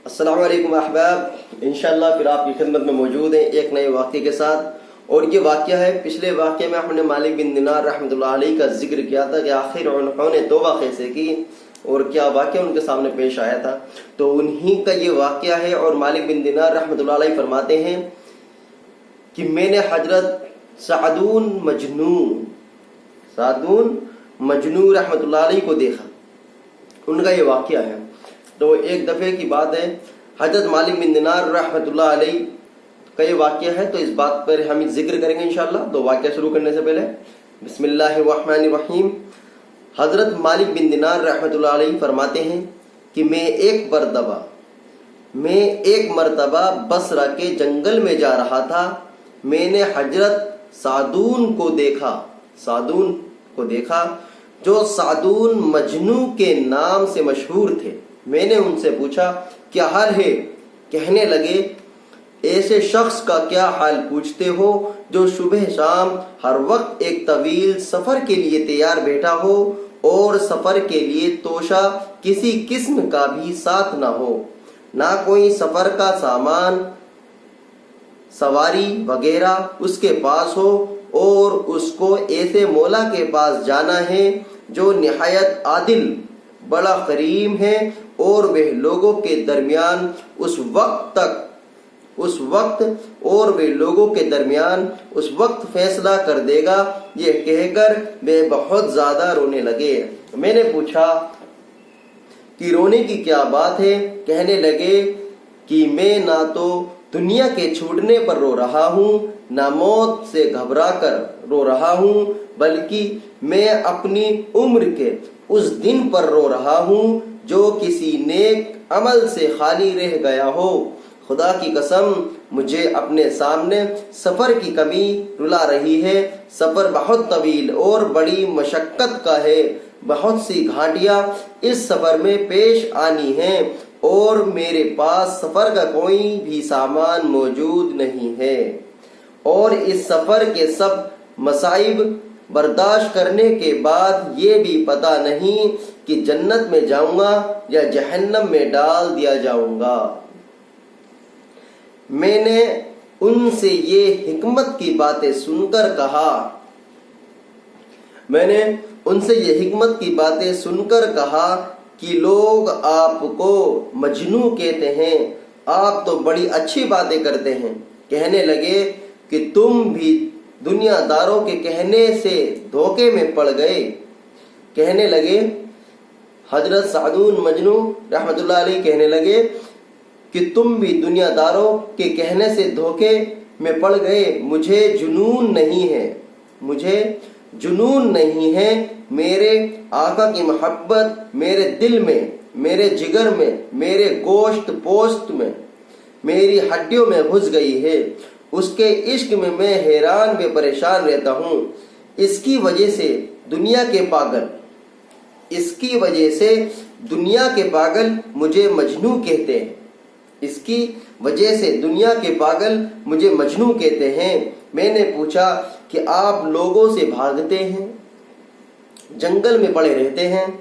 अस्सलाम वालेकुम अहबाब, इंशाअल्लाह फिर आपकी खिदमत में मौजूद हैं एक नए वाक़े के साथ। और ये वाक़या है, पिछले वाक़े में हमने मालिक बिन दिनार रहमतुल्लाह अलैह का जिक्र किया था कि आखिर उन्होंने तौबा कैसे की और क्या वाक़या उनके सामने पेश आया था। तो उन्हीं का ये वाक़या है। और मालिक बिन दिनार रहमतुल्लाह अलैह फरमाते हैं कि मैंने हजरत सादून मजनू रहमतुल्लाह अलैह को देखा। उनका ये वाक़या है। तो एक दफ़े की बात है, हजरत मालिक बिन दिनार रहमतुल्लाह अलैह का ये वाक़या है, तो इस बात पर हम जिक्र करेंगे इंशाअल्लाह। तो वाक़या शुरू करने से पहले बिस्मिल्लाहिर्रहमानिर्रहीम। हजरत मालिक बिन दिनार रहमतुल्लाह अलैह फरमाते हैं कि मैं एक मरतबा बसरा के जंगल में जा रहा था। मैंने हजरत सादून को देखा जो सादून मजनू के नाम से मशहूर थे। मैंने उनसे पूछा, क्या हाल है? कहने लगे, ऐसे शख्स का क्या हाल पूछते हो जो सुबह शाम हर वक्त एक तवील सफर के लिए तैयार बैठा हो और सफर के लिए तोशा किसी किस्म का भी साथ ना हो, ना कोई सफर का सामान सवारी वगैरह उसके पास हो, और उसको ऐसे मौला के पास जाना है जो निहायत आदिल बड़ा करीम है और वह लोगों के दरमियान उस वक्त फैसला कर देगा। ये कहकर वे बहुत ज्यादा रोने लगे। मैंने पूछा कि रोने की क्या बात है? कहने लगे कि मैं ना तो दुनिया के छूटने पर रो रहा हूँ, ना मौत से घबरा कर रो रहा हूँ, बल्कि मैं अपनी उम्र के उस दिन पर रो रहा हूँ जो किसी नेक अमल से खाली रह गया हो। खुदा की कसम, मुझे अपने सामने सफर की कमी रुला रही है। सफर बहुत तवील और बड़ी मशक्कत का है। बहुत सी घाटियां इस सफर में पेश आनी हैं और मेरे पास सफर का कोई भी सामान मौजूद नहीं है। और इस सफर के सब मसाइब बर्दाश्त करने के बाद ये भी पता नहीं कि जन्नत में जाऊंगा या जहन्नम में डाल दिया जाऊंगा। मैंने उनसे ये हिकमत की बातें सुनकर कहा कि लोग आपको मजनू कहते हैं, आप तो बड़ी अच्छी बातें करते हैं। कहने लगे कि तुम भी दुनियादारों के कहने से धोखे में पड़ गए। कहने लगे, हजरत सादून मजनू रहमतुल्लाह अलैह कहने लगे कि तुम भी दुनियादारों के कहने से धोखे में पड़ गए। मुझे जुनून नहीं है। मेरे आका की मोहब्बत मेरे दिल में, मेरे जिगर में, मेरे गोश्त पोस्त में, मेरी हड्डियों में घुस गई है। उसके इश्क में मैं हैरान व परेशान रहता हूँ। इसकी वजह से दुनिया के पागल मुझे मजनू कहते हैं। मैंने पूछा कि आप लोगों से भागते हैं, जंगल में पड़े रहते हैं।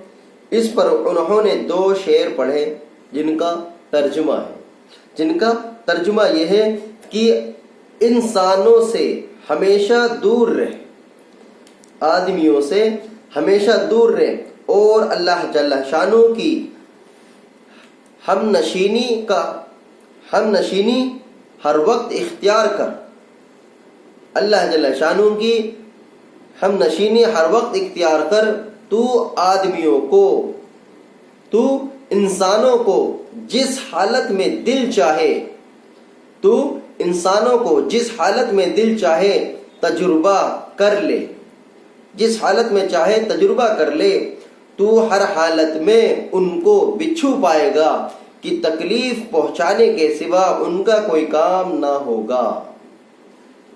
इस पर उन्होंने 2 शेर पढ़े जिनका तर्जुमा यह है कि इंसानों से हमेशा दूर रहे, आदमियों से हमेशा दूर रहे और अल्लाह जल्ला शानू की हमनशीनी हर वक्त इख्तियार कर। अल्लाह जल्ला शानू की हमनशीनी हर वक्त इख्तियार कर। तू इंसानों को जिस हालत में दिल चाहे तजुर्बा कर ले। तू हर हालत में उनको बिच्छू पाएगा कि तकलीफ पहुंचाने के सिवा उनका कोई काम ना होगा।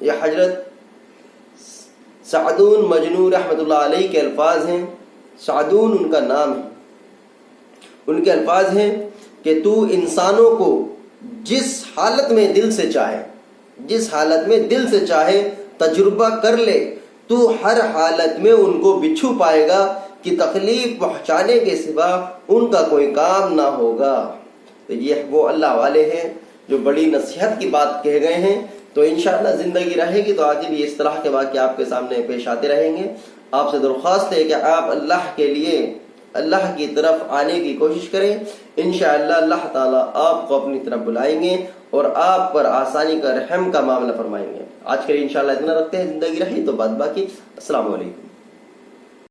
यह हजरत सादून मजनू रहमतुल्लाह अलैह के अल्फाज हैं। सादून उनका नाम है। उनके अल्फाज हैं कि तू इंसानों को जिस हालत में दिल से चाहे तजुर्बा कर ले। तू हर हालत में उनको बिच्छू पाएगा कि तकलीफ पहुंचाने के सिवा उनका कोई काम ना होगा। تو یہ وہ اللہ والے ہیں جو بڑی نصیحت کی بات کہے گئے ہیں. تو انشاءاللہ زندگی رہے گی تو آگے بھی اس طرح کے واقعے آپ کے سامنے پیش آتے رہیں گے. آپ سے درخواست ہے کہ آپ اللہ کے لیے اللہ کی طرف آنے کی کوشش کریں. انشاءاللہ اللہ تعالیٰ آپ کو اپنی طرف بلائیں گے اور آپ پر آسانی کا رحم کا معاملہ فرمائیں گے. آج کے لیے انشاءاللہ اتنا رکھتے ہیں. زندگی رہی تو بات باقی. السلام علیکم.